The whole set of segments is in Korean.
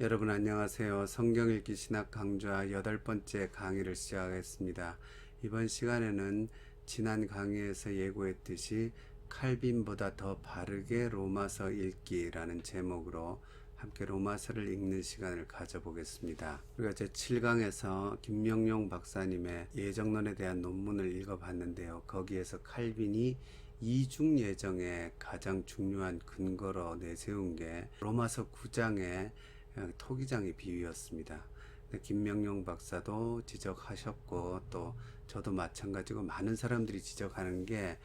여러분 안녕하세요. 성경 읽기 신학 강좌 8번째 강의를 시작하겠습니다. 이번 시간에는 지난 강의에서 예고했듯이 칼빈보다 더 바르게 로마서 읽기라는 제목으로 함께 로마서를 읽는 시간을 가져보겠습니다. 우리가 제7강에서 김명용 박사님의 예정론에 대한 논문을 읽어봤는데요. 거기에서 칼빈이 이중 예정의 가장 중요한 근거로 내세운 게 로마서 9장의 토기장의 비유였습니다. 김명용 박사도 지적하셨고 또 저도 마찬가지고 많은 사람들이 지적하는 게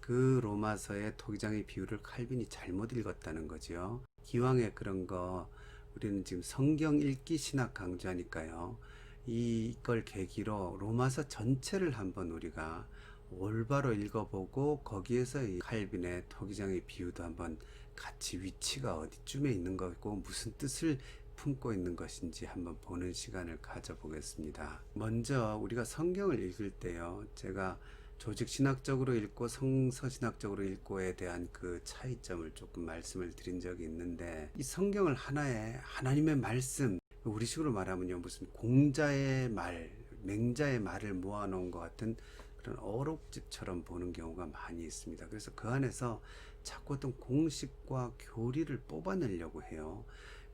그 로마서의 토기장의 비유를 칼빈이 잘못 읽었다는 거죠. 기왕에 그런 거 우리는 지금 성경 읽기 신학 강좌니까요. 이걸 계기로 로마서 전체를 한번 우리가 올바로 읽어보고 거기에서 이 칼빈의 토기장의 비유도 한번 같이 위치가 어디쯤에 있는 거고 무슨 뜻을 품고 있는 것인지 한번 보는 시간을 가져보겠습니다. 먼저 우리가 성경을 읽을 때요, 제가 조직신학적으로 읽고 성서신학적으로 읽고에 대한 그 차이점을 조금 말씀을 드린 적이 있는데, 이 성경을 하나의 하나님의 말씀, 우리식으로 말하면요, 무슨 공자의 말, 맹자의 말을 모아놓은 것 같은 그런 어록집처럼 보는 경우가 많이 있습니다. 그래서 그 안에서 자꾸 어떤 공식과 교리를 뽑아내려고 해요.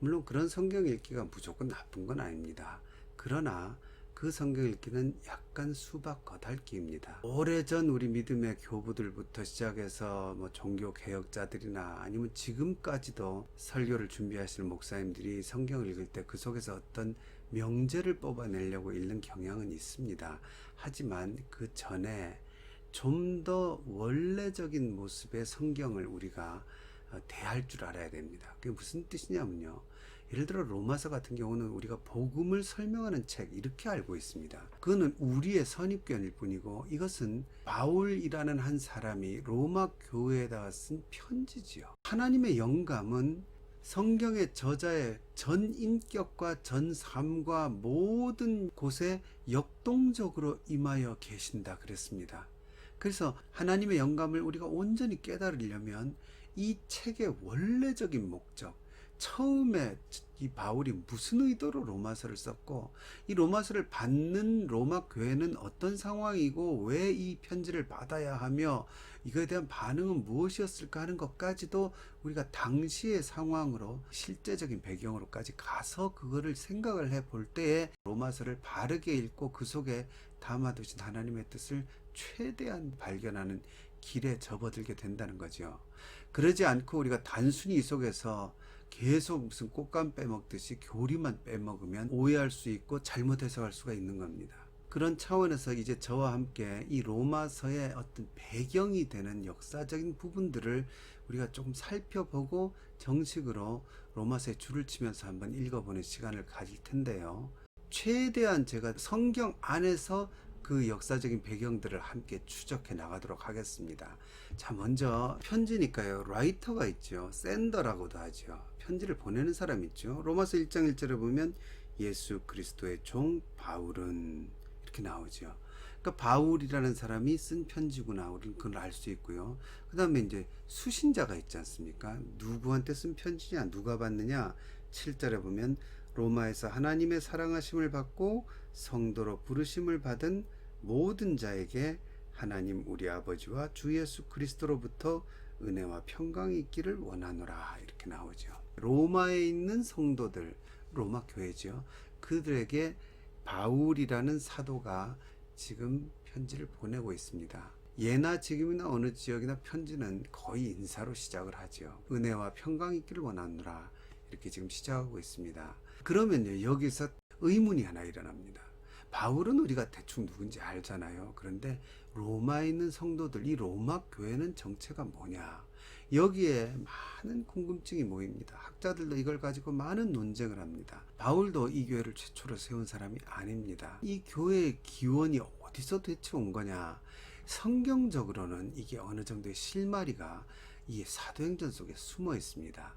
물론 그런 성경 읽기가 무조건 나쁜 건 아닙니다. 그러나 그 성경 읽기는 약간 수박 겉핥기입니다. 오래전 우리 믿음의 교부들부터 시작해서 종교 개혁자들이나 아니면 지금까지도 설교를 준비하시는 목사님들이 성경을 읽을 때 그 속에서 어떤 명제를 뽑아내려고 읽는 경향은 있습니다. 하지만 그 전에 좀 더 원래적인 모습의 성경을 우리가 대할 줄 알아야 됩니다. 그게 무슨 뜻이냐면요, 예를 들어 로마서 같은 경우는 우리가 복음을 설명하는 책 이렇게 알고 있습니다. 그거는 우리의 선입견일 뿐이고, 이것은 바울이라는 한 사람이 로마 교회에다가 쓴 편지지요. 하나님의 영감은 성경의 저자의 전 인격과 전 삶과 모든 곳에 역동적으로 임하여 계신다 그랬습니다. 그래서 하나님의 영감을 우리가 온전히 깨달으려면 이 책의 원래적인 목적, 처음에 이 바울이 무슨 의도로 로마서를 썼고, 이 로마서를 받는 로마 교회는 어떤 상황이고 왜 이 편지를 받아야 하며 이거에 대한 반응은 무엇이었을까 하는 것까지도 우리가 당시의 상황으로 실제적인 배경으로까지 가서 그거를 생각을 해볼 때에 로마서를 바르게 읽고 그 속에 담아두신 하나님의 뜻을 최대한 발견하는 길에 접어들게 된다는 거죠. 그러지 않고 우리가 단순히 이 속에서 계속 무슨 꽃감 빼먹듯이 교리만 빼먹으면 오해할 수 있고 잘못 해석할 수가 있는 겁니다. 그런 차원에서 이제 저와 함께 이 로마서의 어떤 배경이 되는 역사적인 부분들을 우리가 조금 살펴보고 정식으로 로마서에 줄을 치면서 한번 읽어보는 시간을 가질 텐데요. 최대한 제가 성경 안에서 그 역사적인 배경들을 함께 추적해 나가도록 하겠습니다. 자, 먼저 편지니까요. 라이터가 있죠. 샌더라고도 하죠. 편지를 보내는 사람이 있죠. 로마서 1장 1절에 보면 예수 그리스도의 종 바울은 이렇게 나오죠. 그러니까 바울이라는 사람이 쓴 편지구나, 우리는 그걸 알 수 있고요. 그 다음에 이제 수신자가 있지 않습니까? 누구한테 쓴 편지냐, 누가 받느냐. 7절에 보면 로마에서 하나님의 사랑하심을 받고 성도로 부르심을 받은 모든 자에게 하나님 우리 아버지와 주 예수 그리스도로부터 은혜와 평강이 있기를 원하노라, 이렇게 나오죠. 로마에 있는 성도들, 로마 교회죠. 그들에게 바울이라는 사도가 지금 편지를 보내고 있습니다. 예나 지금이나 어느 지역이나 편지는 거의 인사로 시작을 하죠. 은혜와 평강이 있기를 원하노라, 이렇게 지금 시작하고 있습니다. 그러면요, 여기서 의문이 하나 일어납니다. 바울은 우리가 대충 누군지 알잖아요. 그런데 로마에 있는 성도들, 이 로마 교회는 정체가 뭐냐? 여기에 많은 궁금증이 모입니다. 학자들도 이걸 가지고 많은 논쟁을 합니다. 바울도 이 교회를 최초로 세운 사람이 아닙니다. 이 교회의 기원이 어디서 대체 온 거냐? 성경적으로는 이게 어느 정도의 실마리가 이 사도행전 속에 숨어 있습니다.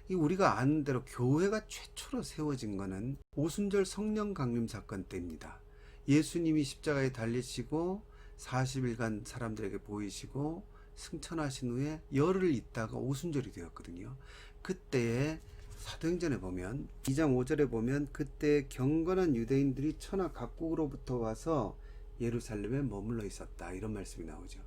우리가 아는 대로 교회가 최초로 세워진 것은 오순절 성령 강림 사건 때입니다. 예수님이 십자가에 달리시고 40일간 사람들에게 보이시고 승천하신 후에 열흘 있다가 오순절이 되었거든요. 그때에 사도행전에 보면 2장 5절에 보면 그때 경건한 유대인들이 천하 각국으로부터 와서 예루살렘에 머물러 있었다, 이런 말씀이 나오죠.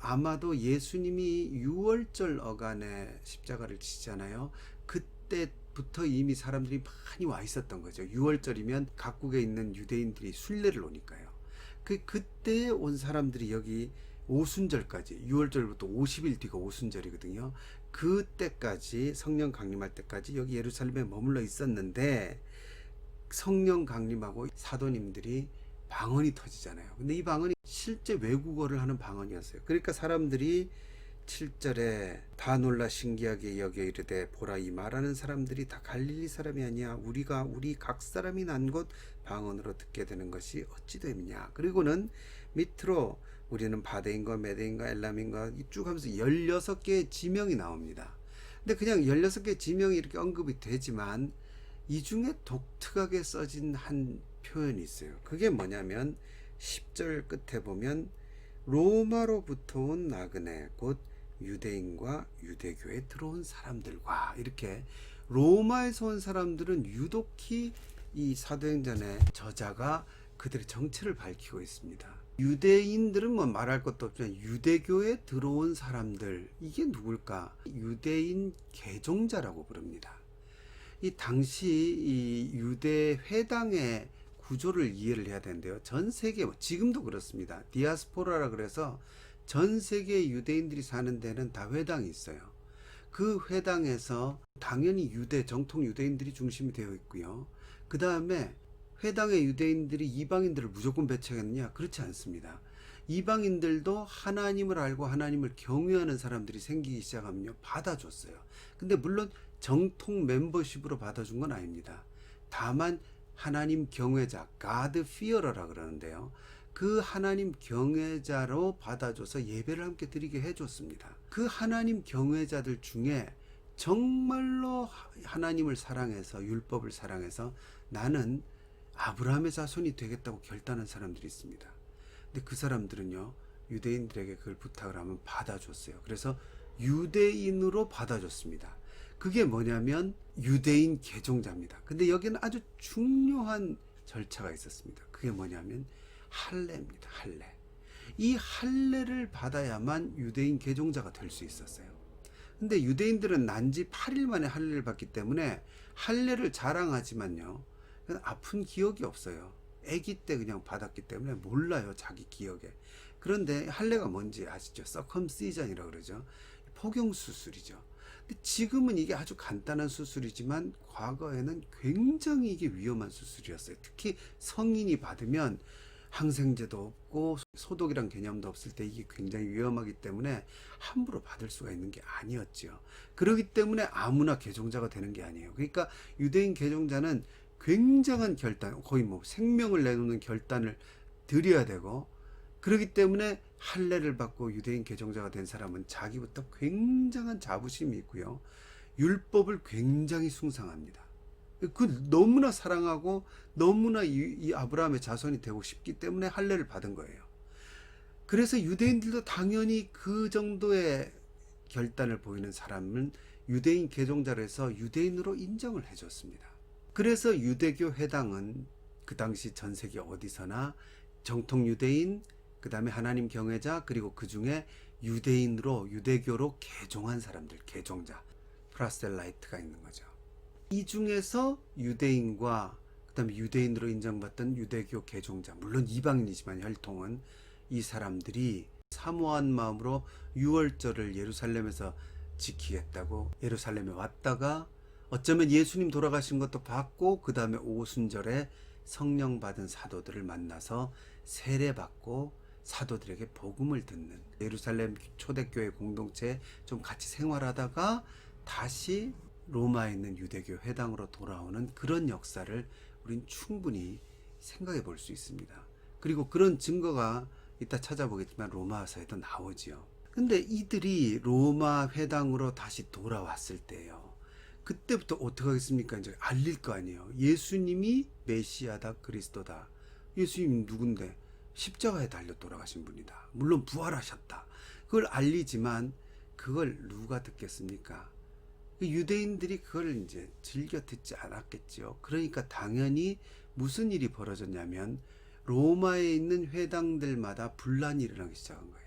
아마도 예수님이 6월절 어간에 십자가를 지잖아요. 그때부터 이미 사람들이 많이 와 있었던 거죠. 6월절이면 각국에 있는 유대인들이 순례를 오니까요. 그때 온 사람들이 여기 오순절까지, 6월절부터 50일 뒤가 오순절이거든요. 그때까지, 성령 강림할 때까지 여기 예루살렘에 머물러 있었는데, 성령 강림하고 사도님들이 방언이 터지잖아요. 근데 이 방언이 실제 외국어를 하는 방언이었어요. 그러니까 사람들이 7절에 다 놀라 신기하게 여겨 이르되 보라, 이 말하는 사람들이 다 갈릴리 사람이 아니야. 우리 각 사람이 난 곳 방언으로 듣게 되는 것이 어찌 됨이냐. 그리고는 밑으로 우리는 바데인과 메데인과 엘람인과 쭉 하면서 16개의 지명이 나옵니다. 근데 그냥 16개의 지명이 이렇게 언급이 되지만 이 중에 독특하게 써진 한 표현이 있어요. 그게 뭐냐면 10절 끝에 보면 로마로부터 온 나그네 곧 유대인과 유대교에 들어온 사람들과, 이렇게 로마에서 온 사람들은 유독히 이 사도행전의 저자가 그들의 정체를 밝히고 있습니다. 유대인들은 뭐 말할 것도 없지만 유대교에 들어온 사람들, 이게 누굴까? 유대인 개종자라고 부릅니다. 이 당시 이 유대 회당의 구조를 이해를 해야 되는데요. 전 세계, 지금도 그렇습니다. 디아스포라라 그래서 전 세계 유대인들이 사는 데는 다 회당이 있어요. 그 회당에서 당연히 정통 유대인들이 중심이 되어 있고요. 그 다음에 회당의 유대인들이 이방인들을 무조건 배척했느냐? 그렇지 않습니다. 이방인들도 하나님을 알고 하나님을 경외하는 사람들이 생기기 시작하면요, 받아줬어요. 근데 물론 정통 멤버십으로 받아준 건 아닙니다. 다만 하나님 경외자, God fearer라 그러는데요. 그 하나님 경외자로 받아줘서 예배를 함께 드리게 해줬습니다. 그 하나님 경외자들 중에 정말로 하나님을 사랑해서, 율법을 사랑해서 나는 아브라함의 자손이 되겠다고 결단한 사람들이 있습니다. 근데 그 사람들은요, 유대인들에게 그걸 부탁을 하면 받아줬어요. 그래서 유대인으로 받아줬습니다. 그게 뭐냐면 유대인 개종자입니다. 근데 여기는 아주 중요한 절차가 있었습니다. 그게 뭐냐면 할례입니다. 할례. 이 할례를 받아야만 유대인 개종자가 될 수 있었어요. 근데 유대인들은 난지 8일 만에 할례를 받기 때문에 할례를 자랑하지만요, 아픈 기억이 없어요. 아기 때 그냥 받았기 때문에 몰라요, 자기 기억에. 그런데 할례가 뭔지 아시죠? 서컴시전이라고 그러죠. 포경 수술이죠. 근데 지금은 이게 아주 간단한 수술이지만 과거에는 굉장히 이게 위험한 수술이었어요. 특히 성인이 받으면 항생제도 없고 소독이란 개념도 없을 때 이게 굉장히 위험하기 때문에 함부로 받을 수가 있는 게 아니었죠. 그렇기 때문에 아무나 개종자가 되는 게 아니에요. 그러니까 유대인 개종자는 굉장한 결단, 거의 뭐 생명을 내놓는 결단을 드려야 되고, 그렇기 때문에 할례를 받고 유대인 개종자가 된 사람은 자기부터 굉장한 자부심이 있고요, 율법을 굉장히 숭상합니다. 그 너무나 사랑하고 너무나 이 아브라함의 자손이 되고 싶기 때문에 할례를 받은 거예요. 그래서 유대인들도 당연히 그 정도의 결단을 보이는 사람은 유대인 개종자로 해서 유대인으로 인정을 해줬습니다. 그래서 유대교 회당은 그 당시 전 세계 어디서나 정통 유대인, 그 다음에 하나님 경외자, 그리고 그 중에 유대인으로, 유대교로 개종한 사람들, 개종자, 프라셀라이트가 있는 거죠. 이 중에서 유대인과 그 다음에 유대인으로 인정받던 유대교 개종자, 물론 이방인이지만 혈통은, 이 사람들이 사모한 마음으로 6월절을 예루살렘에서 지키겠다고 예루살렘에 왔다가 어쩌면 예수님 돌아가신 것도 받고, 그 다음에 오순절에 성령 받은 사도들을 만나서 세례받고 사도들에게 복음을 듣는, 예루살렘 초대교회 공동체에 좀 같이 생활하다가 다시 로마에 있는 유대교 회당으로 돌아오는 그런 역사를 우린 충분히 생각해 볼 수 있습니다. 그리고 그런 증거가 이따 찾아보겠지만 로마서에도 나오지요. 근데 이들이 로마 회당으로 다시 돌아왔을 때요, 그때부터 어떻게 하겠습니까? 이제 알릴 거 아니에요. 예수님이 메시아다, 그리스도다. 예수님 누군데? 십자가에 달려 돌아가신 분이다. 물론 부활하셨다. 그걸 알리지만 그걸 누가 듣겠습니까? 유대인들이 그걸 이제 즐겨 듣지 않았겠죠. 그러니까 당연히 무슨 일이 벌어졌냐면 로마에 있는 회당들마다 분란이 일어나기 시작한 거예요.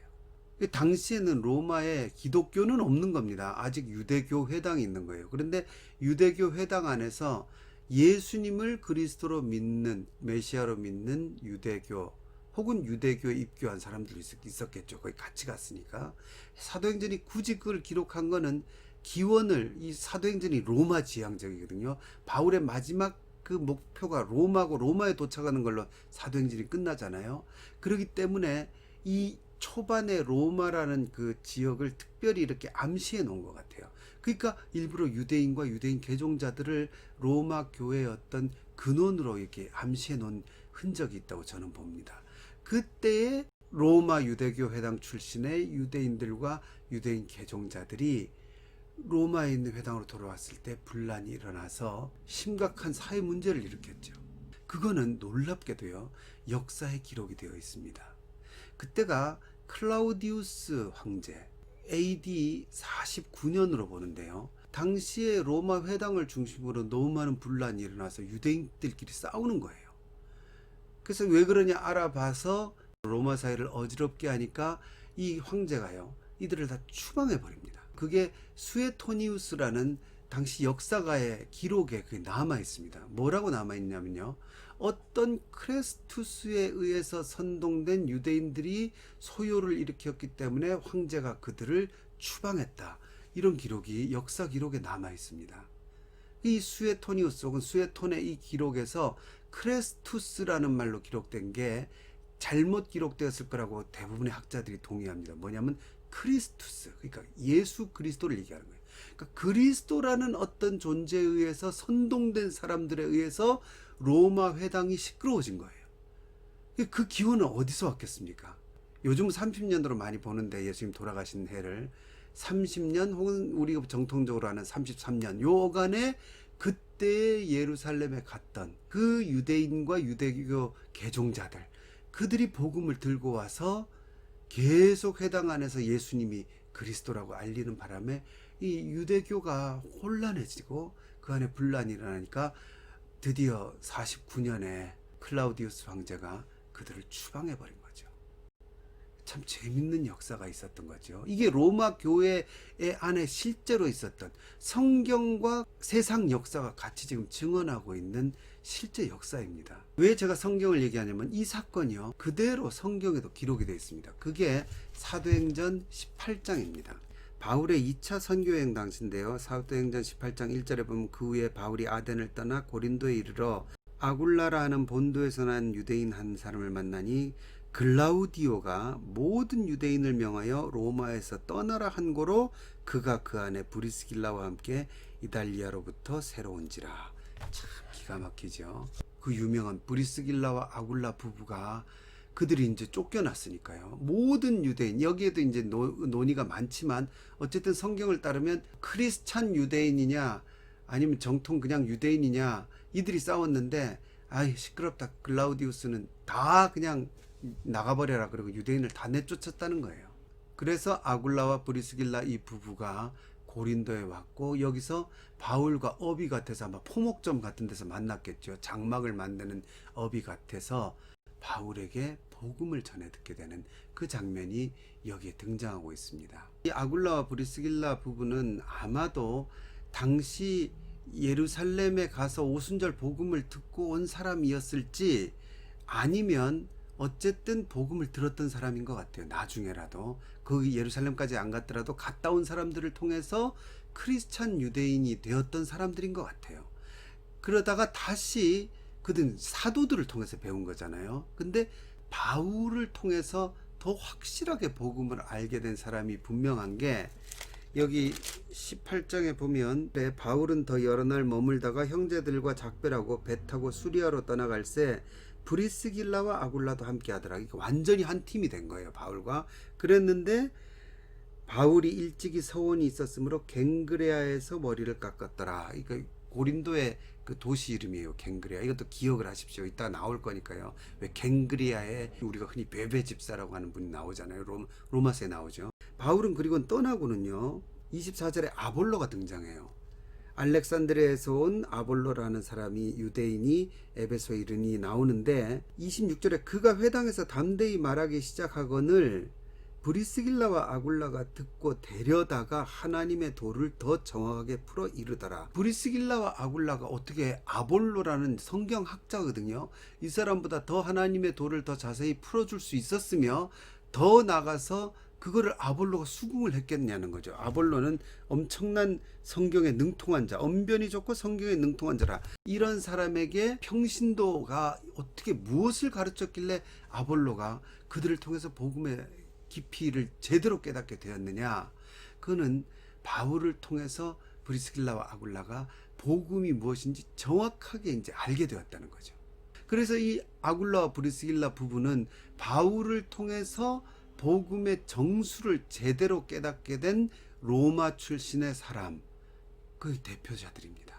당시에는 로마에 기독교는 없는 겁니다. 아직 유대교 회당이 있는 거예요. 그런데 유대교 회당 안에서 예수님을 그리스도로 믿는, 메시아로 믿는 유대교 혹은 유대교에 입교한 사람들이 있었겠죠. 거기 같이 갔으니까. 사도행전이 굳이 그걸 기록한 거는 기원을, 이 사도행전이 로마 지향적이거든요. 바울의 마지막 그 목표가 로마고 로마에 도착하는 걸로 사도행전이 끝나잖아요. 그렇기 때문에 이 초반에 로마라는 그 지역을 특별히 이렇게 암시해 놓은 것 같아요. 그러니까 일부러 유대인과 유대인 개종자들을 로마 교회의 어떤 근원으로 이렇게 암시해 놓은 흔적이 있다고 저는 봅니다. 그때의 로마 유대교 회당 출신의 유대인들과 유대인 개종자들이 로마에 있는 회당으로 돌아왔을 때 분란이 일어나서 심각한 사회 문제를 일으켰죠. 그거는 놀랍게도요, 역사에 기록이 되어 있습니다. 그때가 클라우디우스 황제 AD 49년으로 보는데요. 당시에 로마 회당을 중심으로 너무 많은 분란이 일어나서 유대인들끼리 싸우는 거예요. 그래서 왜 그러냐 알아봐서 로마 사회를 어지럽게 하니까 이 황제가요, 이들을 다 추방해 버립니다. 그게 수에토니우스라는 당시 역사가의 기록에 그게 남아 있습니다. 뭐라고 남아 있냐면요, 어떤 크레스투스에 의해서 선동된 유대인들이 소요를 일으켰기 때문에 황제가 그들을 추방했다, 이런 기록이 역사 기록에 남아 있습니다. 이 수에토니우스 혹은 수에톤의 이 기록에서 크레스투스라는 말로 기록된 게 잘못 기록되었을 거라고 대부분의 학자들이 동의합니다. 뭐냐면 크리스투스, 그러니까 예수 그리스도를 얘기하는 거예요. 그러니까 그리스도라는 어떤 존재에 의해서 선동된 사람들에 의해서 로마 회당이 시끄러워진 거예요. 그 기원은 어디서 왔겠습니까? 요즘 30년도로 많이 보는데, 예수님 돌아가신 해를 30년 혹은 우리가 정통적으로 하는 33년 요간에 그때 예루살렘에 갔던 그 유대인과 유대교 개종자들, 그들이 복음을 들고 와서 계속 회당 안에서 예수님이 그리스도라고 알리는 바람에 이 유대교가 혼란해지고 그 안에 분란이 일어나니까 드디어 49년에 클라우디우스 황제가 그들을 추방해버린 거죠. 참 재밌는 역사가 있었던 거죠. 이게 로마 교회 안에 실제로 있었던 성경과 세상 역사가 같이 지금 증언하고 있는 실제 역사입니다. 왜 제가 성경을 얘기하냐면 이 사건이요, 그대로 성경에도 기록이 되어 있습니다. 그게 사도행전 18장입니다. 바울의 2차 선교여행 당시인데요. 사도행전 18장 1절에 보면 그 후에 바울이 아덴을 떠나 고린도에 이르러 아굴라라 하는 본도에서 난 유대인 한 사람을 만나니 글라우디오가 모든 유대인을 명하여 로마에서 떠나라 한 고로 그가 그 안에 브리스길라와 함께 이달리아로부터 새로운지라. 참 기가 막히죠. 그 유명한 브리스길라와 아굴라 부부가 그들이 이제 쫓겨났으니까요. 모든 유대인, 여기에도 이제 논의가 많지만 어쨌든 성경을 따르면 크리스찬 유대인이냐 아니면 정통 그냥 유대인이냐, 이들이 싸웠는데 아이 시끄럽다, 글라우디우스는 다 그냥 나가버려라, 그리고 유대인을 다 내쫓았다는 거예요. 그래서 아굴라와 브리스길라 이 부부가 고린도에 왔고 여기서 바울과 업이 같아서 아마 포목점 같은 데서 만났겠죠. 장막을 만드는 업이 같아서 바울에게 복음을 전해 듣게 되는 그 장면이 여기에 등장하고 있습니다. 이 아굴라와 브리스길라 부부는 아마도 당시 예루살렘에 가서 오순절 복음을 듣고 온 사람이었을지 아니면 어쨌든 복음을 들었던 사람인 것 같아요. 나중에라도 그 예루살렘까지 안 갔더라도 갔다 온 사람들을 통해서 크리스찬 유대인이 되었던 사람들인 것 같아요. 그러다가 다시 그들은 사도들을 통해서 배운 거잖아요. 근데 바울을 통해서 더 확실하게 복음을 알게 된 사람이 분명한 게 여기 18장에 보면 바울은 더 여러 날 머물다가 형제들과 작별하고 배 타고 수리아로 떠나갈새 브리스길라와 아굴라도 함께 하더라. 완전히 한 팀이 된 거예요, 바울과. 그랬는데 바울이 일찍이 서원이 있었으므로 갱그레아에서 머리를 깎았더라. 그러니까 고린도의 그 도시 이름이에요, 갱그레아. 이것도 기억을 하십시오. 이따 나올 거니까요. 왜 갱그레아에 우리가 흔히 베베 집사라고 하는 분이 나오잖아요. 로마서에 나오죠. 바울은 그리고 떠나고는요 24절에 아볼로가 등장해요. 알렉산드리아에서 온 아볼로라는 사람이 유대인이 에베소에 이르니 나오는데 26절에 그가 회당에서 담대히 말하기 시작하거늘 브리스길라와 아굴라가 듣고 데려다가 하나님의 도를 더 정확하게 풀어 이르더라. 브리스길라와 아굴라가 어떻게 아볼로라는 성경학자거든요. 이 사람보다 더 하나님의 도를 더 자세히 풀어줄 수 있었으며 더 나가서 그거를 아볼로가 수긍을 했겠냐는 거죠. 아볼로는 엄청난 성경에 능통한 자, 언변이 좋고 성경에 능통한 자라. 이런 사람에게 평신도가 어떻게 무엇을 가르쳤길래 아볼로가 그들을 통해서 복음의 깊이를 제대로 깨닫게 되었느냐. 그는 바울을 통해서 브리스길라와 아굴라가 복음이 무엇인지 정확하게 이제 알게 되었다는 거죠. 그래서 이 아굴라와 브리스길라 부부는 바울을 통해서 복음의 정수를 제대로 깨닫게 된 로마 출신의 사람, 그 대표자들입니다.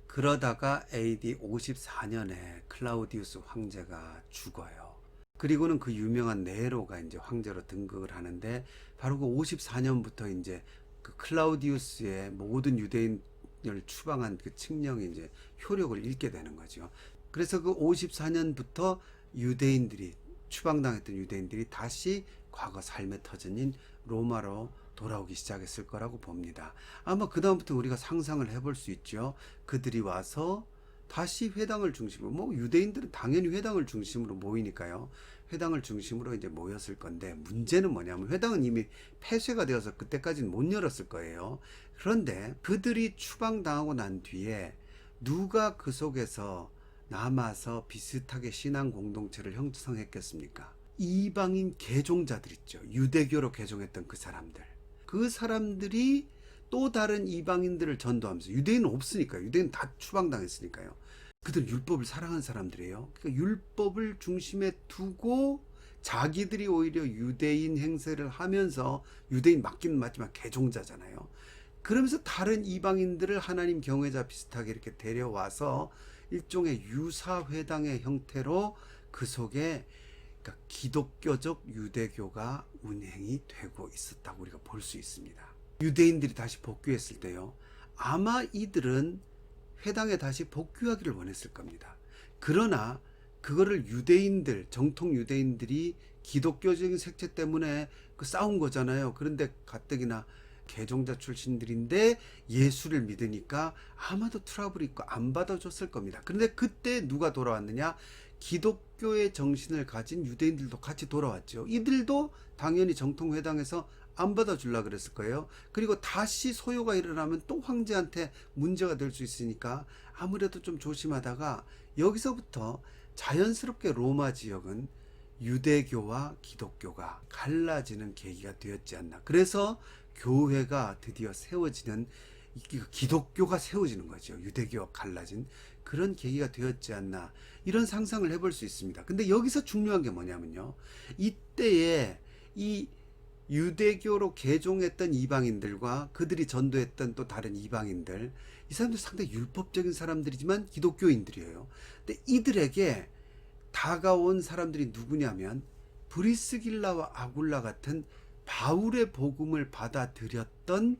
그러다가 AD 54년에 클라우디우스 황제가 죽어요. 그리고는 그 유명한 네로가 이제 황제로 등극을 하는데 바로 그 54년부터 이제 그 클라우디우스의 모든 유대인을 추방한 그 칙령이 이제 효력을 잃게 되는 거죠. 그래서 그 54년부터 유대인들이 추방당했던 유대인들이 다시 과거 삶의 터전인 로마로 돌아오기 시작했을 거라고 봅니다. 아마 그 다음부터 우리가 상상을 해볼 수 있죠. 그들이 와서 다시 회당을 중심으로, 뭐 유대인들은 당연히 회당을 중심으로 모이니까요. 회당을 중심으로 이제 모였을 건데, 문제는 뭐냐면 회당은 이미 폐쇄가 되어서 그때까지는 못 열었을 거예요. 그런데 그들이 추방당하고 난 뒤에 누가 그 속에서 남아서 비슷하게 신앙 공동체를 형성했겠습니까? 이방인 개종자들 있죠. 유대교로 개종했던 그 사람들. 그 사람들이 또 다른 이방인들을 전도하면서, 유대인은 없으니까요. 유대인은 다 추방당했으니까요. 그들은 율법을 사랑한 사람들이에요. 그러니까 율법을 중심에 두고 자기들이 오히려 유대인 행세를 하면서, 유대인 맞기는 맞지만 개종자잖아요. 그러면서 다른 이방인들을 하나님 경외자 비슷하게 이렇게 데려와서 일종의 유사회당의 형태로 그 속에, 그러니까 기독교적 유대교가 운행이 되고 있었다고 우리가 볼 수 있습니다. 유대인들이 다시 복귀했을 때요, 아마 이들은 회당에 다시 복귀하기를 원했을 겁니다. 그러나 그거를 유대인들, 정통 유대인들이 기독교적인 색채 때문에 그 싸운 거잖아요. 그런데 가뜩이나 개종자 출신들인데 예수를 믿으니까 아마도 트러블이 있고 안 받아줬을 겁니다. 그런데 그때 누가 돌아왔느냐? 기독교의 정신을 가진 유대인들도 같이 돌아왔죠. 이들도 당연히 정통회당에서 안 받아주려고 그랬을 거예요. 그리고 다시 소요가 일어나면 또 황제한테 문제가 될 수 있으니까 아무래도 좀 조심하다가, 여기서부터 자연스럽게 로마 지역은 유대교와 기독교가 갈라지는 계기가 되었지 않나. 그래서 교회가 드디어 세워지는, 기독교가 세워지는 거죠. 유대교와 갈라진 그런 계기가 되었지 않나, 이런 상상을 해볼 수 있습니다. 근데 여기서 중요한 게 뭐냐면요, 이때에 이 유대교로 개종했던 이방인들과 그들이 전도했던 또 다른 이방인들, 이 사람들 상당히 율법적인 사람들이지만 기독교인들이에요. 근데 이들에게 다가온 사람들이 누구냐면 브리스길라와 아굴라 같은 바울의 복음을 받아들였던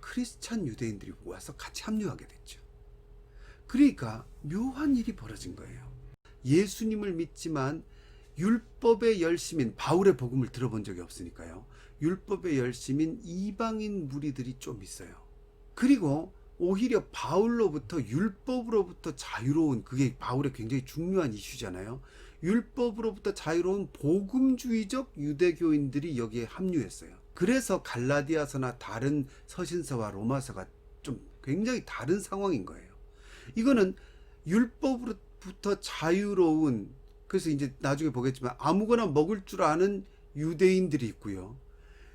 크리스찬 유대인들이 와서 같이 합류하게 됐죠. 그러니까 묘한 일이 벌어진 거예요. 예수님을 믿지만 율법의 열심인, 바울의 복음을 들어본 적이 없으니까요, 율법의 열심인 이방인 무리들이 좀 있어요. 그리고 오히려 바울로부터, 율법으로부터 자유로운, 그게 바울의 굉장히 중요한 이슈잖아요. 율법으로부터 자유로운 복음주의적 유대교인들이 여기에 합류했어요. 그래서 갈라디아서나 다른 서신서와 로마서가 좀 굉장히 다른 상황인 거예요. 이거는 율법으로부터 자유로운, 그래서 이제 나중에 보겠지만 아무거나 먹을 줄 아는 유대인들이 있고요,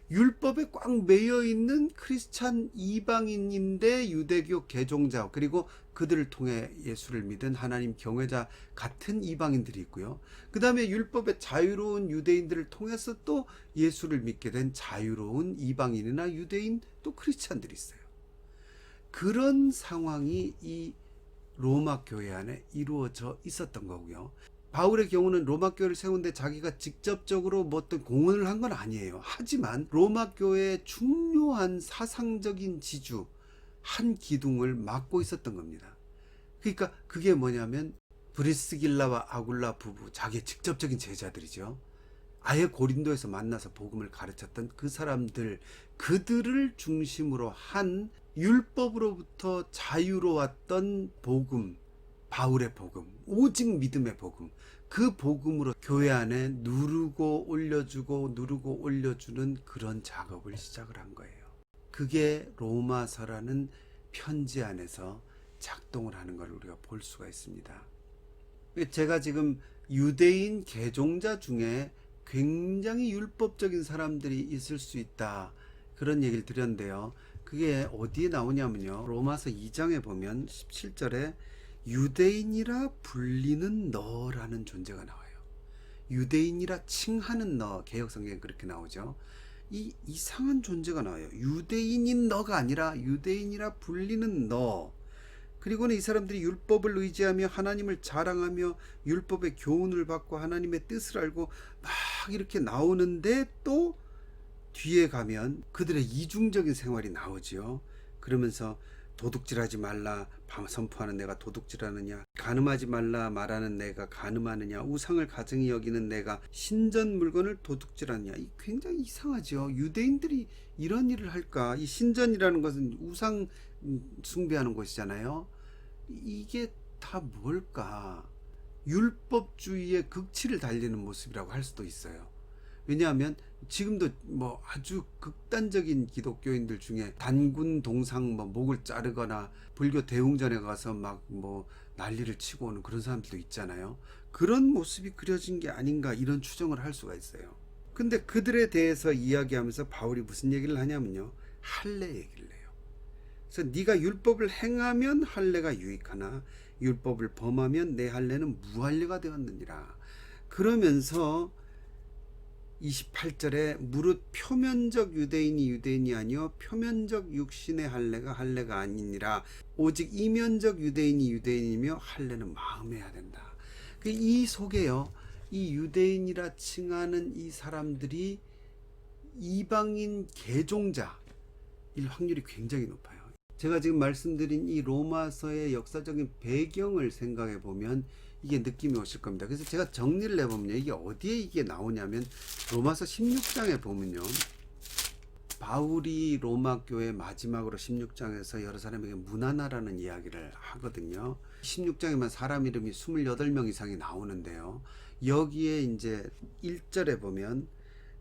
율법에 꽉 매여 있는 크리스찬 이방인인데 유대교 개종자, 그리고 그들을 통해 예수를 믿은 하나님 경외자 같은 이방인들이 있고요, 그 다음에 율법의 자유로운 유대인들을 통해서 또 예수를 믿게 된 자유로운 이방인이나 유대인, 또 크리스찬들이 있어요. 그런 상황이 이 로마 교회 안에 이루어져 있었던 거고요. 바울의 경우는 로마 교회를 세우는데 자기가 직접적으로 뭐 어떤 공헌을 한 건 아니에요. 하지만 로마 교회의 중요한 사상적인 지주, 한 기둥을 막고 있었던 겁니다. 그러니까 그게 뭐냐면 브리스길라와 아굴라 부부, 자기의 직접적인 제자들이죠. 아예 고린도에서 만나서 복음을 가르쳤던 그 사람들, 그들을 중심으로 한 율법으로부터 자유로웠던 복음, 바울의 복음, 오직 믿음의 복음, 그 복음으로 교회 안에 누르고 올려주는 그런 작업을 시작을 한 거예요. 그게 로마서라는 편지 안에서 작동을 하는 걸 우리가 볼 수가 있습니다. 제가 지금 유대인 개종자 중에 굉장히 율법적인 사람들이 있을 수 있다, 그런 얘기를 드렸는데요. 그게 어디에 나오냐면요, 로마서 2장에 보면 17절에 유대인이라 불리는 너라는 존재가 나와요. 유대인이라 칭하는 너, 개역성경에 그렇게 나오죠. 이 이상한 존재가 나와요. 유대인인 너가 아니라 유대인이라 불리는 너. 그리고는 이 사람들이 율법을 의지하며 하나님을 자랑하며 율법의 교훈을 받고 하나님의 뜻을 알고 막 이렇게 나오는데, 또 뒤에 가면 그들의 이중적인 생활이 나오지요. 그러면서 도둑질하지 말라 선포하는 내가 도둑질하느냐, 간음하지 말라 말하는 내가 간음하느냐, 우상을 가증히 여기는 내가 신전 물건을 도둑질하느냐. 이 굉장히 이상하죠. 유대인들이 이런 일을 할까? 이 신전이라는 것은 우상 숭배하는 곳이잖아요. 이게 다 뭘까? 율법주의의 극치를 달리는 모습이라고 할 수도 있어요. 왜냐하면 지금도 뭐 아주 극단적인 기독교인들 중에 단군 동상 목을 자르거나 불교 대웅전에 가서 막 뭐 난리를 치고 오는 그런 사람들도 있잖아요. 그런 모습이 그려진 게 아닌가, 이런 추정을 할 수가 있어요. 근데 그들에 대해서 이야기하면서 바울이 무슨 얘기를 하냐면요, 할례 얘기를 해요. 그래서 네가 율법을 행하면 할례가 유익하나 율법을 범하면 내 할례는 무할례가 되었느니라. 그러면서 28절에 무릇 표면적 유대인이 아니요 표면적 육신의 할례가 아니니라. 오직 이면적 유대인이며 할례는 마음에 해야 된다. 이 속에요, 이 유대인이라 칭하는 이 사람들이 이방인 개종자일 확률이 굉장히 높아요. 제가 지금 말씀드린 이 로마서의 역사적인 배경을 생각해 보면 이게 느낌이 오실 겁니다. 그래서 제가 정리를 해보면요, 이게 어디에 이게 나오냐면 로마서 16장에 보면요, 바울이 로마 교회 마지막으로 16장에서 여러 사람에게 문안하라는 이야기를 하거든요. 16장에만 사람 이름이 28명 이상이 나오는데요, 여기에 이제 1절에 보면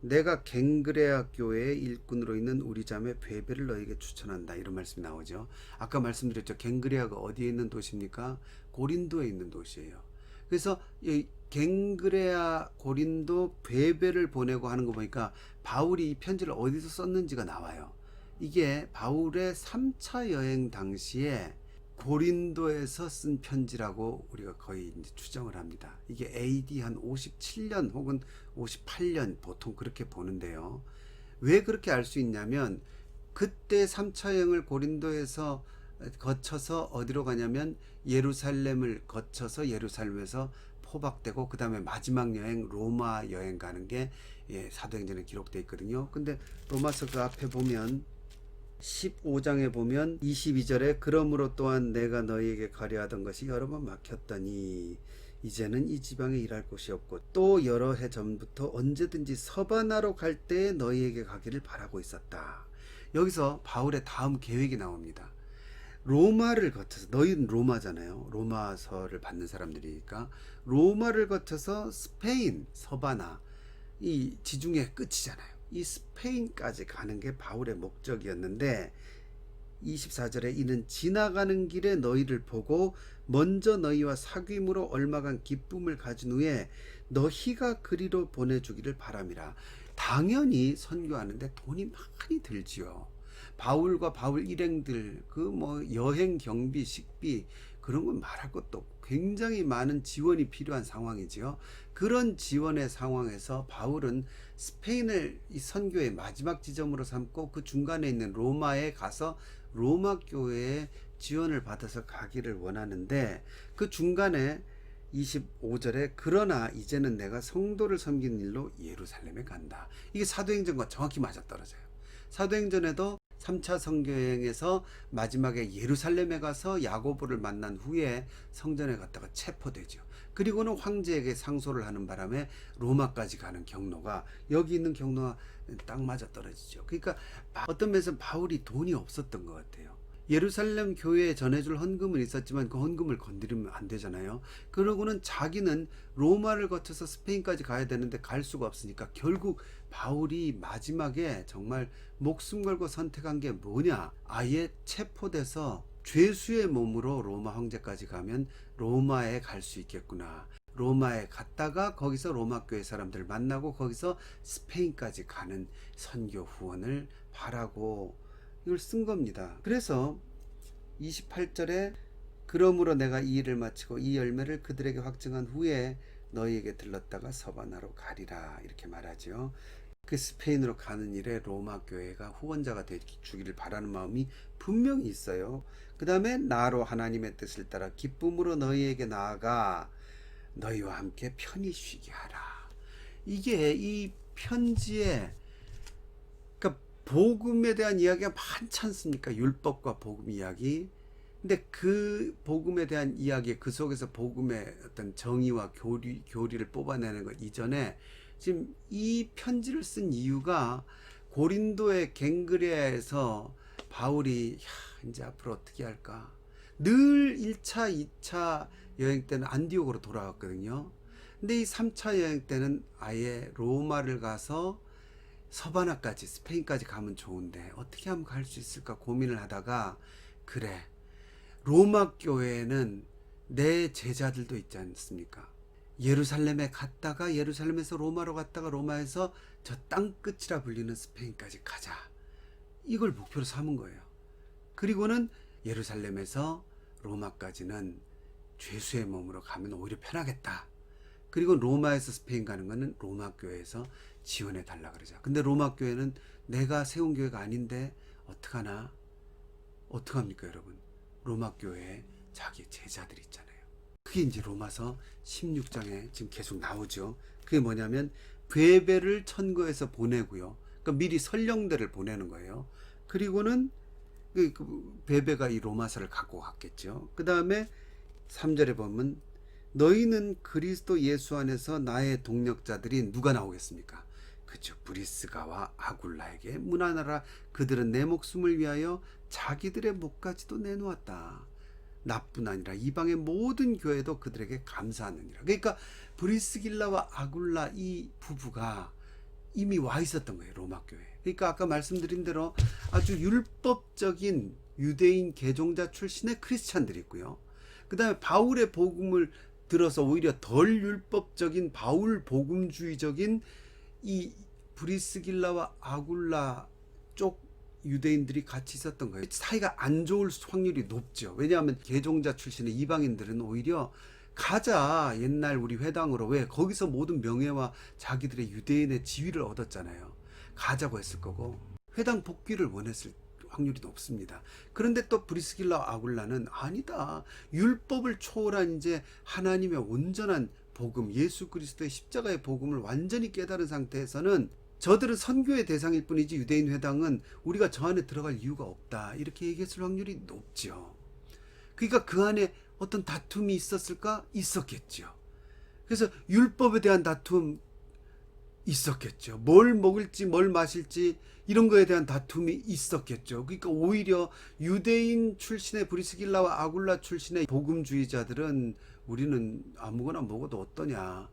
내가 갱그레아 교회의 일꾼으로 있는 우리 자매 베베를 너에게 추천한다, 이런 말씀이 나오죠. 아까 말씀드렸죠. 갱그레아가 어디에 있는 도시입니까? 고린도에 있는 도시예요. 그래서 이 갱그레아, 고린도, 베베를 보내고 하는 거 보니까 바울이 이 편지를 어디서 썼는지가 나와요. 이게 바울의 3차 여행 당시에 고린도에서 쓴 편지라고 우리가 거의 이제 추정을 합니다. 이게 AD 한 57년 혹은 58년 보통 그렇게 보는데요. 왜 그렇게 알 수 있냐면 그때 3차 여행을 고린도에서 거쳐서 어디로 가냐면 예루살렘을 거쳐서 예루살렘에서 포박되고 그 다음에 마지막 여행 로마 여행 가는 게 사도행전에 기록되어 있거든요. 근데 로마서 그 앞에 보면 15장에 보면 22절에 그러므로 또한 내가 너희에게 가려하던 것이 여러 번 막혔더니 이제는 이 지방에 일할 곳이 없고 또 여러 해 전부터 언제든지 서바나로 갈 때에 너희에게 가기를 바라고 있었다. 여기서 바울의 다음 계획이 나옵니다. 로마를 거쳐서, 너희는 로마잖아요. 로마서를 받는 사람들이니까 로마를 거쳐서 스페인 서바나, 이 지중해 끝이잖아요. 이 스페인까지 가는 게 바울의 목적이었는데 24절에 이는 지나가는 길에 너희를 보고 먼저 너희와 사귐으로 얼마간 기쁨을 가진 후에 너희가 그리로 보내주기를 바람이라. 당연히 선교하는데 돈이 많이 들지요. 바울과 바울 일행들 그 뭐 여행 경비 식비 그런 건 말할 것도 없고 굉장히 많은 지원이 필요한 상황이지요. 그런 지원의 상황에서 바울은 스페인을 이 선교의 마지막 지점으로 삼고 그 중간에 있는 로마에 가서 로마 교회에 지원을 받아서 가기를 원하는데, 그 중간에 25절에 그러나 이제는 내가 성도를 섬기는 일로 예루살렘에 간다. 이게 사도행전과 정확히 맞아떨어져요. 사도행전에도 3차 선교여행에서 마지막에 예루살렘에 가서 야고보를 만난 후에 성전에 갔다가 체포되죠. 그리고는 황제에게 상소를 하는 바람에 로마까지 가는 경로가, 여기 있는 경로와 딱 맞아 떨어지죠. 그러니까 어떤 면에서 바울이 돈이 없었던 것 같아요. 예루살렘 교회에 전해줄 헌금은 있었지만 그 헌금을 건드리면 안 되잖아요. 그러고는 자기는 로마를 거쳐서 스페인까지 가야 되는데 갈 수가 없으니까 결국 바울이 마지막에 정말 목숨 걸고 선택한 게 뭐냐, 아예 체포돼서 죄수의 몸으로 로마 황제까지 가면 로마에 갈 수 있겠구나, 로마에 갔다가 거기서 로마 교회 사람들 만나고 거기서 스페인까지 가는 선교 후원을 바라고 이걸 쓴 겁니다. 그래서 28절에 그러므로 내가 이 일을 마치고 이 열매를 그들에게 확증한 후에 너희에게 들렀다가 서바나로 가리라, 이렇게 말하죠. 그 스페인으로 가는 일에 로마 교회가 후원자가 되주기를 바라는 마음이 분명히 있어요. 그 다음에 나로 하나님의 뜻을 따라 기쁨으로 너희에게 나아가 너희와 함께 편히 쉬게 하라. 이게 이 편지에, 그러니까 복음에 대한 이야기가 많지 않습니까? 율법과 복음 이야기. 근데 그 복음에 대한 이야기, 그 속에서 복음의 어떤 정의와 교리를 뽑아내는 것 이전에 지금 이 편지를 쓴 이유가 고린도의 갱그레아에서 바울이 이제 앞으로 어떻게 할까, 늘 1차 2차 여행 때는 안디옥으로 돌아왔거든요. 근데 이 3차 여행 때는 아예 로마를 가서 서바나까지, 스페인까지 가면 좋은데 어떻게 하면 갈 수 있을까 고민을 하다가, 그래, 로마 교회에는 내 제자들도 있지 않습니까? 예루살렘에 갔다가 예루살렘에서 로마로 갔다가 로마에서 저 땅끝이라 불리는 스페인까지 가자, 이걸 목표로 삼은 거예요. 그리고는 예루살렘에서 로마까지는 죄수의 몸으로 가면 오히려 편하겠다. 그리고 로마에서 스페인 가는 거는 로마 교회에서 지원해 달라 그러자. 근데 로마 교회는 내가 세운 교회가 아닌데 어떡하나? 어떡합니까 여러분? 로마 교회에 자기 제자들이 있잖아요. 그게 이제 로마서 16장에 지금 계속 나오죠. 그게 뭐냐면 베베를 천거에서 보내고요. 그러니까 미리 설령대를 보내는 거예요. 그리고는 그 베베가 이 로마서를 갖고 갔겠죠. 그 다음에 3절에 보면 너희는 그리스도 예수 안에서 나의 동력자들이 누가 나오겠습니까? 그죠. 브리스가와 아굴라에게 문안하라. 그들은 내 목숨을 위하여 자기들의 목까지도 내놓았다. 나뿐 아니라 이방의 모든 교회도 그들에게 감사하느니라. 그러니까 브리스길라와 아굴라 이 부부가 이미 와 있었던 거예요, 로마 교회. 그러니까 아까 말씀드린 대로 아주 율법적인 유대인 개종자 출신의 크리스찬들이 있고요. 그 다음에 바울의 복음을 들어서 오히려 덜 율법적인 바울 복음주의적인 이 브리스길라와 아굴라 쪽 유대인들이 같이 있었던 거예요. 사이가 안 좋을 확률이 높죠. 왜냐하면 개종자 출신의 이방인들은 오히려 가자, 옛날 우리 회당으로, 왜 거기서 모든 명예와 자기들의 유대인의 지위를 얻었잖아요. 가자고 했을 거고 회당 복귀를 원했을 확률이 높습니다. 그런데 또 브리스길라 아굴라는 아니다, 율법을 초월한 이제 하나님의 온전한 복음, 예수 그리스도의 십자가의 복음을 완전히 깨달은 상태에서는 저들은 선교의 대상일 뿐이지 유대인 회당은 우리가 저 안에 들어갈 이유가 없다, 이렇게 얘기했을 확률이 높죠. 그러니까 그 안에 어떤 다툼이 있었을까? 있었겠죠. 그래서 율법에 대한 다툼 있었겠죠. 뭘 먹을지 뭘 마실지 이런 거에 대한 다툼이 있었겠죠. 그러니까 오히려 유대인 출신의 브리스길라와 아굴라 출신의 복음주의자들은 우리는 아무거나 먹어도 어떠냐.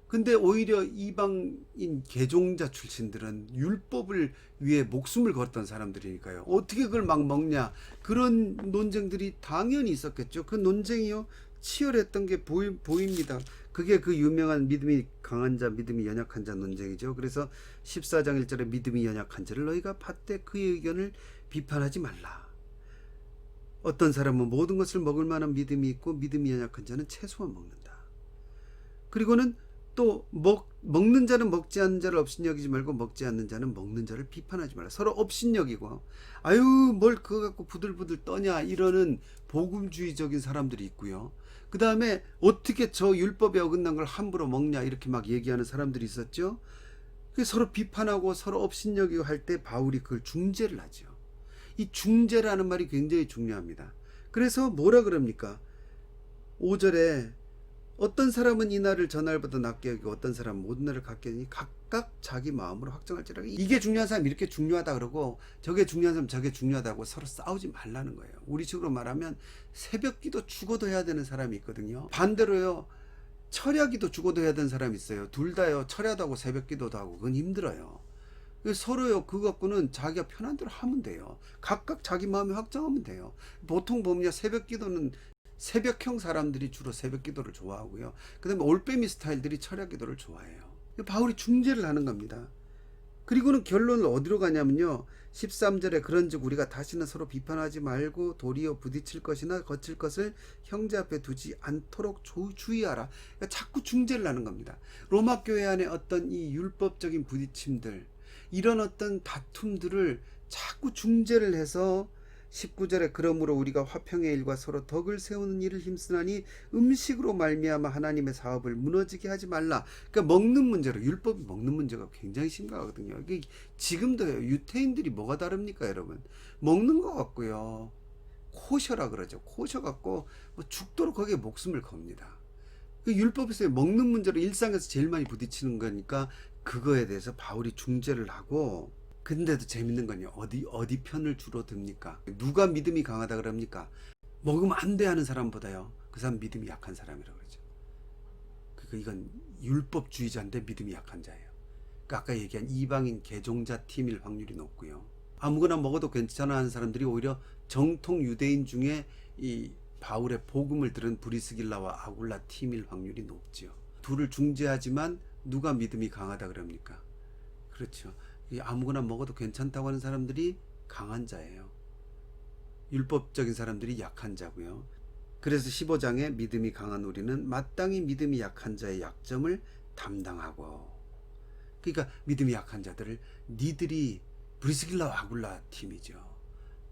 근데 오히려 이방인 개종자 출신들은 율법을 위해 목숨을 걸었던 사람들이니까요. 어떻게 그걸 막 먹냐. 그런 논쟁들이 당연히 있었겠죠. 그 논쟁이요, 치열했던 게 보입니다. 그게 그 유명한 믿음이 강한 자, 믿음이 연약한 자 논쟁이죠. 그래서 14장 1절에 믿음이 연약한 자를 너희가 밭되 그의 의견을 비판하지 말라. 어떤 사람은 모든 것을 먹을 만한 믿음이 있고 믿음이 연약한 자는 채소만 먹는다. 그리고는 또 먹는 자는 먹지 않는 자를 업신여기지 말고 먹지 않는 자는 먹는 자를 비판하지 말라. 서로 업신여기고 아유 뭘 그거 갖고 부들부들 떠냐 이러는 복음주의적인 사람들이 있고요. 그 다음에 어떻게 저 율법에 어긋난 걸 함부로 먹냐 이렇게 막 얘기하는 사람들이 있었죠. 서로 비판하고 서로 업신여기고 할 때 바울이 그걸 중재를 하죠. 이 중재라는 말이 굉장히 중요합니다. 그래서 뭐라 그럽니까? 5절에 어떤 사람은 이 날을 저 날보다 낮게 여기고 어떤 사람은 모든 날을 같게 여기니 각각 자기 마음으로 확정할지라. 이게 중요한 사람 이렇게 중요하다 그러고 저게 중요한 사람 저게 중요하다고 서로 싸우지 말라는 거예요. 우리식으로 말하면 새벽기도 죽어도 해야 되는 사람이 있거든요. 반대로요, 철야기도 죽어도 해야 되는 사람이 있어요. 둘 다요, 철야도 하고 새벽기도도 하고 그건 힘들어요. 서로요, 그거 갖고는 자기가 편한 대로 하면 돼요. 각각 자기 마음에 확정하면 돼요. 보통 보면 새벽기도는 새벽형 사람들이 주로 새벽기도를 좋아하고요. 그 다음에 올빼미 스타일들이 철야기도를 좋아해요. 바울이 중재를 하는 겁니다. 그리고는 결론을 어디로 가냐면요, 13절에 그런즉 우리가 다시는 서로 비판하지 말고 도리어 부딪힐 것이나 거칠 것을 형제 앞에 두지 않도록 주의하라. 그러니까 자꾸 중재를 하는 겁니다. 로마 교회 안에 어떤 이 율법적인 부딪힘들, 이런 어떤 다툼들을 자꾸 중재를 해서 19절에 그러므로 우리가 화평의 일과 서로 덕을 세우는 일을 힘쓰나니 음식으로 말미암아 하나님의 사업을 무너지게 하지 말라. 그러니까 먹는 문제로, 율법이 먹는 문제가 굉장히 심각하거든요. 이게 지금도요, 유태인들이 뭐가 다릅니까 여러분? 먹는 거 같고요, 코셔라 그러죠. 코셔 갖고 뭐 죽도록 거기에 목숨을 겁니다. 그 율법에서 먹는 문제로 일상에서 제일 많이 부딪히는 거니까 그거에 대해서 바울이 중재를 하고, 근데도 재밌는 건요, 어디 편을 주로 듭니까? 누가 믿음이 강하다 그럽니까? 먹으면 안 돼 하는 사람보다요, 그 사람 믿음이 약한 사람이라고 그러죠. 이건 율법주의자인데 믿음이 약한 자예요. 아까 얘기한 이방인 개종자 팀일 확률이 높고요. 아무거나 먹어도 괜찮아 하는 사람들이 오히려 정통 유대인 중에 이 바울의 복음을 들은 브리스길라와 아굴라 팀일 확률이 높죠. 둘을 중재하지만 누가 믿음이 강하다 그럽니까? 그렇죠. 아무거나 먹어도 괜찮다고 하는 사람들이 강한 자예요. 율법적인 사람들이 약한 자고요. 그래서 15장에 믿음이 강한 우리는 마땅히 믿음이 약한 자의 약점을 담당하고, 그러니까 믿음이 약한 자들을 니들이 브리스길라와 아굴라 팀이죠.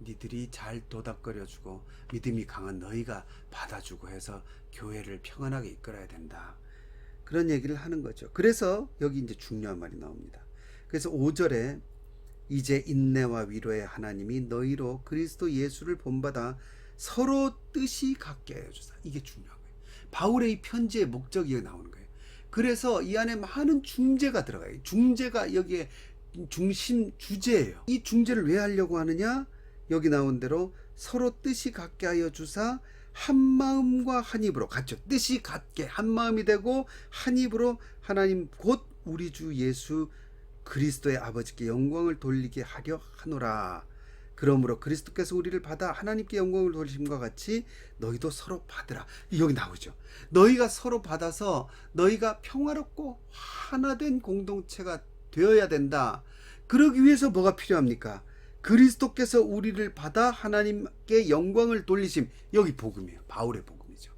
니들이 잘 도닥거려주고 믿음이 강한 너희가 받아주고 해서 교회를 평안하게 이끌어야 된다. 그런 얘기를 하는 거죠. 그래서 여기 이제 중요한 말이 나옵니다. 그래서 5절에 이제 인내와 위로의 하나님이 너희로 그리스도 예수를 본받아 서로 뜻이 같게 하여 주사. 이게 중요한 거예요. 바울의 이 편지의 목적이 나오는 거예요. 그래서 이 안에 많은 중재가 들어가요. 중재가 여기에 중심 주제예요. 이 중재를 왜 하려고 하느냐? 여기 나온 대로 서로 뜻이 같게 하여 주사 한 마음과 한 입으로 같죠. 뜻이 같게 한 마음이 되고 한 입으로 하나님 곧 우리 주 예수 그리스도의 아버지께 영광을 돌리게 하려 하노라. 그러므로 그리스도께서 우리를 받아 하나님께 영광을 돌리심과 같이 너희도 서로 받으라. 여기 나오죠. 너희가 서로 받아서 너희가 평화롭고 하나된 공동체가 되어야 된다. 그러기 위해서 뭐가 필요합니까? 그리스도께서 우리를 받아 하나님께 영광을 돌리심. 여기 복음이에요. 바울의 복음이죠.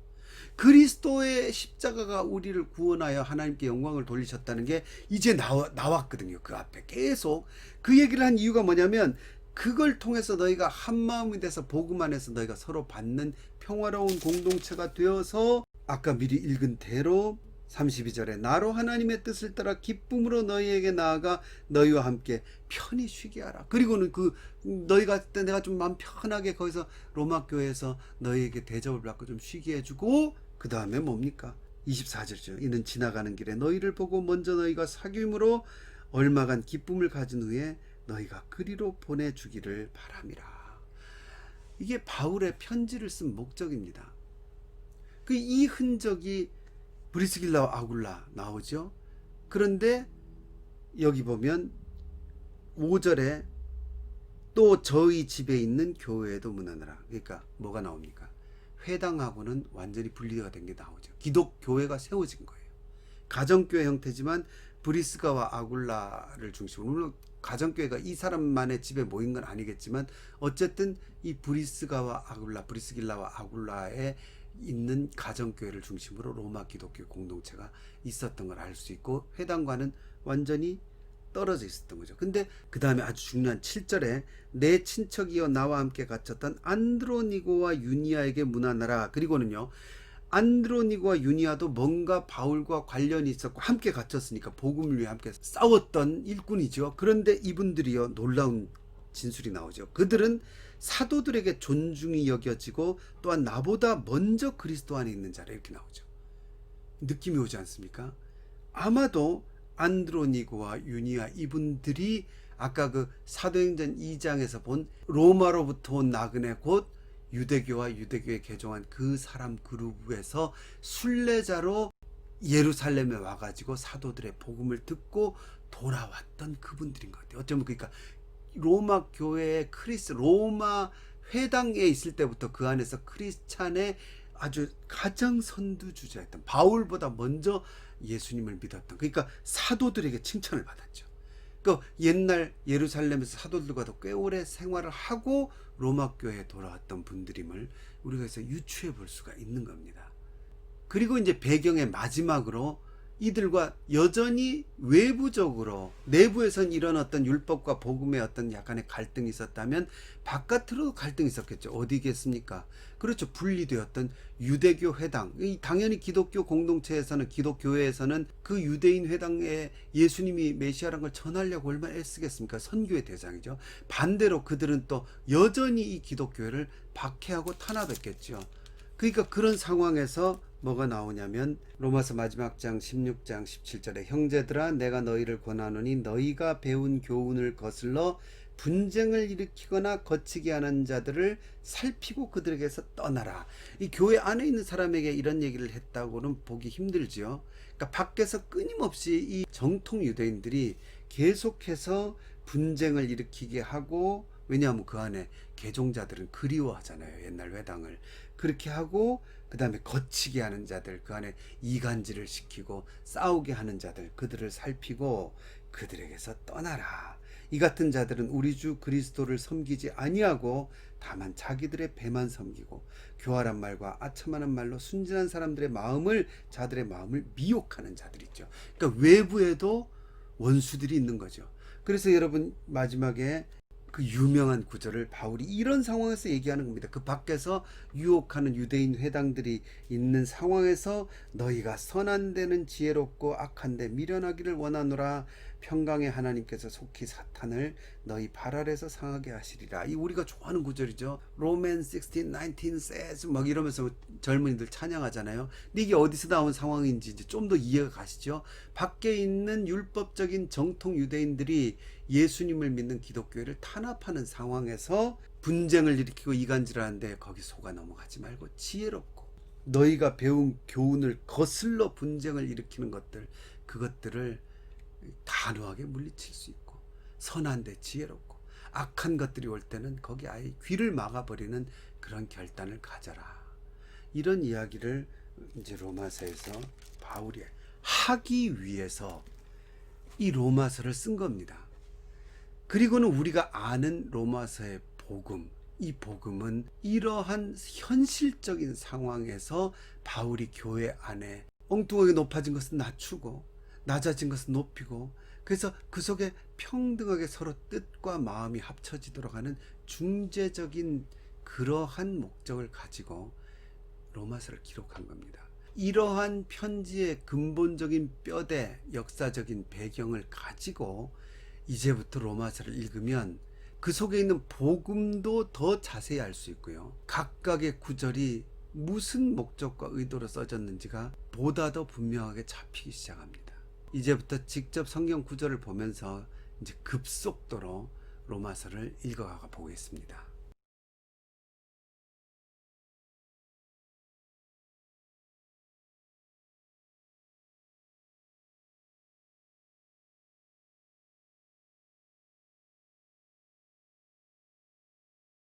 그리스도의 십자가가 우리를 구원하여 하나님께 영광을 돌리셨다는 게 이제 나왔거든요. 그 앞에 계속 그 얘기를 한 이유가 뭐냐면, 그걸 통해서 너희가 한 마음이 돼서 복음 안에서 너희가 서로 받는 평화로운 공동체가 되어서 아까 미리 읽은 대로 32절에 나로 하나님의 뜻을 따라 기쁨으로 너희에게 나아가 너희와 함께 편히 쉬게 하라. 그리고는 너희가 그때 내가 좀 마음 편하게 거기서 로마 교회에서 너희에게 대접을 받고 좀 쉬게 해주고, 그 다음에 뭡니까? 24절이죠. 이는 지나가는 길에 너희를 보고 먼저 너희가 사귐으로 얼마간 기쁨을 가진 후에 너희가 그리로 보내주기를 바람이라. 이게 바울의 편지를 쓴 목적입니다. 이 흔적이 브리스길라와 아굴라 나오죠. 그런데 여기 보면 5절에 또 저희 집에 있는 교회에도 문하느라. 그러니까 뭐가 나옵니까? 회당하고는 완전히 분리가 된 게 나오죠. 기독교회가 세워진 거예요. 가정교회 형태지만 브리스가와 아굴라를 중심으로, 물론 가정교회가 이 사람만의 집에 모인 건 아니겠지만 어쨌든 이 브리스길라와 아굴라에 있는 가정교회를 중심으로 로마 기독교 공동체가 있었던 걸 알 수 있고, 회당과는 완전히 떨어져 있었던 거죠. 근데 그 다음에 아주 중요한 7절에 내 친척이여 나와 함께 갇혔던 안드로니고와 유니아에게 문안하라. 그리고는요, 안드로니고와 유니아도 뭔가 바울과 관련이 있었고 함께 갇혔으니까 복음을 위해 함께 싸웠던 일꾼이죠. 그런데 이분들이요, 놀라운 진술이 나오죠. 그들은 사도들에게 존중이 여겨지고 또한 나보다 먼저 그리스도 안에 있는 자라 이렇게 나오죠. 느낌이 오지 않습니까? 아마도 안드로니고와 유니아 이분들이 아까 그 사도행전 2장에서 본 로마로부터 온 나그네 곧 유대교와 유대교에 개종한 그 사람 그룹에서 순례자로 예루살렘에 와가지고 사도들의 복음을 듣고 돌아왔던 그분들인 것 같아요. 어쩌면 그러니까 로마 교회의 로마 회당에 있을 때부터 그 안에서 크리스찬의 아주 가장 선두주자였던 바울보다 먼저 예수님을 믿었던, 그러니까 사도들에게 칭찬을 받았죠. 그 옛날 예루살렘에서 사도들과도 꽤 오래 생활을 하고 로마 교회에 돌아왔던 분들임을 우리가 그래서 유추해 볼 수가 있는 겁니다. 그리고 이제 배경의 마지막으로 이들과 여전히 외부적으로, 내부에선 이런 어떤 율법과 복음의 어떤 약간의 갈등이 있었다면 바깥으로도 갈등이 있었겠죠. 어디겠습니까? 그렇죠. 분리되었던 유대교 회당. 당연히 기독교 공동체에서는, 기독교회에서는 그 유대인 회당에 예수님이 메시아라는 걸 전하려고 얼마나 애쓰겠습니까? 선교의 대상이죠. 반대로 그들은 또 여전히 이 기독교회를 박해하고 탄압했겠죠. 그러니까 그런 상황에서 뭐가 나오냐면 로마서 마지막 장 16장 17절에 형제들아 내가 너희를 권하노니 너희가 배운 교훈을 거슬러 분쟁을 일으키거나 거치게 하는 자들을 살피고 그들에게서 떠나라. 이 교회 안에 있는 사람에게 이런 얘기를 했다고는 보기 힘들지요. 그러니까 밖에서 끊임없이 이 정통 유대인들이 계속해서 분쟁을 일으키게 하고, 왜냐하면 그 안에 개종자들은 그리워하잖아요. 옛날 회당을. 그렇게 하고 그 다음에 거치게 하는 자들, 그 안에 이간질을 시키고 싸우게 하는 자들, 그들을 살피고 그들에게서 떠나라. 이 같은 자들은 우리 주 그리스도를 섬기지 아니하고 다만 자기들의 배만 섬기고 교활한 말과 아첨하는 말로 순진한 사람들의 마음을, 자들의 마음을 미혹하는 자들이죠. 그러니까 외부에도 원수들이 있는 거죠. 그래서 여러분 마지막에 그 유명한 구절을 바울이 이런 상황에서 얘기하는 겁니다. 그 밖에서 유혹하는 유대인 회당들이 있는 상황에서 너희가 선한 데는 지혜롭고 악한 데 미련하기를 원하노라. 평강의 하나님께서 속히 사탄을 너희 발 아래서 상하게 하시리라. 이 우리가 좋아하는 구절이죠. 로맨 16, 19 says 막 이러면서 젊은이들 찬양하잖아요. 근데 이게 어디서 나온 상황인지 이제 좀 더 이해가 가시죠. 밖에 있는 율법적인 정통 유대인들이 예수님을 믿는 기독교회를 탄압하는 상황에서 분쟁을 일으키고 이간질하는데 거기 속아 넘어가지 말고 지혜롭고 너희가 배운 교훈을 거슬러 분쟁을 일으키는 것들, 그것들을 단호하게 물리칠 수 있고 선한데 지혜롭고 악한 것들이 올 때는 거기 아예 귀를 막아버리는 그런 결단을 가져라. 이런 이야기를 이제 로마서에서 바울이 하기 위해서 이 로마서를 쓴 겁니다. 그리고는 우리가 아는 로마서의 복음, 이 복음은 이러한 현실적인 상황에서 바울이 교회 안에 엉뚱하게 높아진 것은 낮추고 낮아진 것은 높이고, 그래서 그 속에 평등하게 서로 뜻과 마음이 합쳐지도록 하는 중재적인 그러한 목적을 가지고 로마서를 기록한 겁니다. 이러한 편지의 근본적인 뼈대, 역사적인 배경을 가지고 이제부터 로마서를 읽으면 그 속에 있는 복음도 더 자세히 알 수 있고요. 각각의 구절이 무슨 목적과 의도로 써졌는지가 보다 더 분명하게 잡히기 시작합니다. 이제부터 직접 성경 구절을 보면서 이제 급속도로 로마서를 읽어가 보겠습니다.